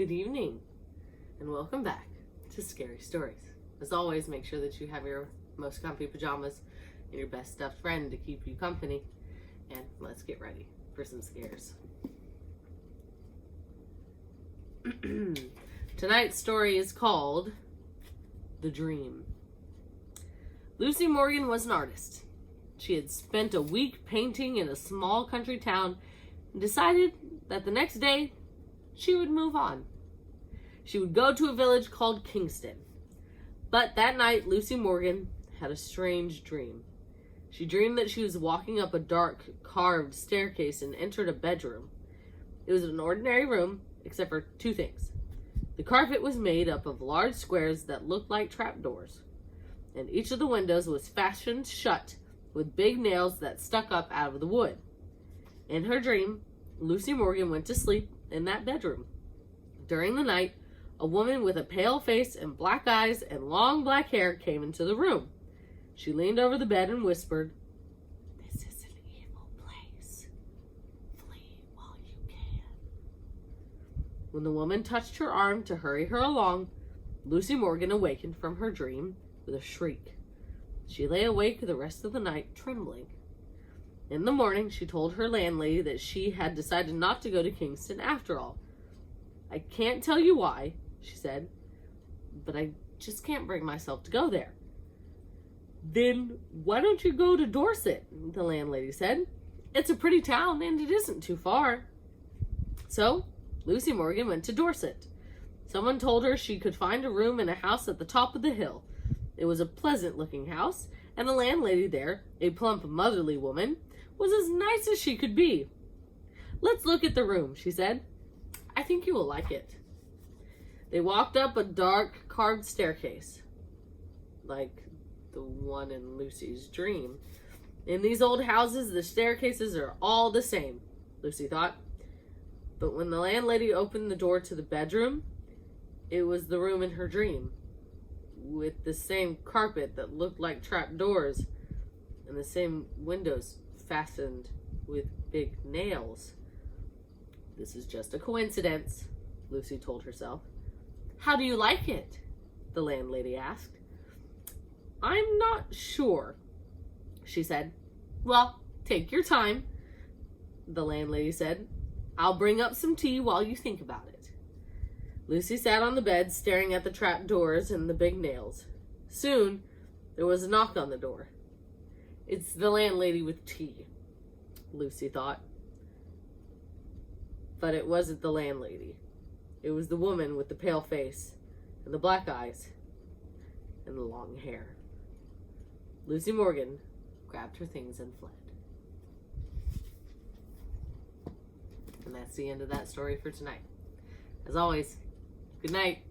Good evening, and welcome back to Scary Stories. As always, make sure that you have your most comfy pajamas and your best stuffed friend to keep you company. And let's get ready for some scares. Tonight's story is called The Dream. Lucy Morgan was an artist. She had spent a week painting in a small country town and decided that the next day she would move on. She would go to a village called Kingston. But that night, Lucy Morgan had a strange dream. She dreamed that she was walking up a dark, carved staircase and entered a bedroom. It was an ordinary room, except for two things. The carpet was made up of large squares that looked like trapdoors, and each of the windows was fastened shut with big nails that stuck up out of the wood. In her dream, Lucy Morgan went to sleep in that bedroom. During the night, a woman with a pale face and black eyes and long black hair came into the room. She leaned over the bed and whispered, "This is an evil place. Flee while you can." When the woman touched her arm to hurry her along, Lucy Morgan awakened from her dream with a shriek. She lay awake the rest of the night, trembling. In the morning, she told her landlady that she had decided not to go to Kingston after all. "I can't tell you why," she said, "but I just can't bring myself to go there." "Then why don't you go to Dorset?" the landlady said. "It's a pretty town and it isn't too far." So Lucy Morgan went to Dorset. Someone told her she could find a room in a house at the top of the hill. It was a pleasant-looking house, and the landlady there, a plump, motherly woman, was as nice as she could be. "Let's look at the room," she said. "I think you will like it." They walked up a dark, carved staircase, like the one in Lucy's dream. In these old houses, the staircases are all the same, Lucy thought. But when the landlady opened the door to the bedroom, it was the room in her dream, with the same carpet that looked like trapdoors and the same windows fastened with big nails. "This is just a coincidence," Lucy told herself. "How do you like it?" the landlady asked. "I'm not sure," she said. "Well, take your time," the landlady said. "I'll bring up some tea while you think about it." Lucy sat on the bed, staring at the trapdoors and the big nails. Soon, there was a knock on the door. "It's the landlady with tea," Lucy thought. But it wasn't the landlady. It was the woman with the pale face and the black eyes and the long hair. Lucy Morgan grabbed her things and fled. And that's the end of that story for tonight. As always, good night.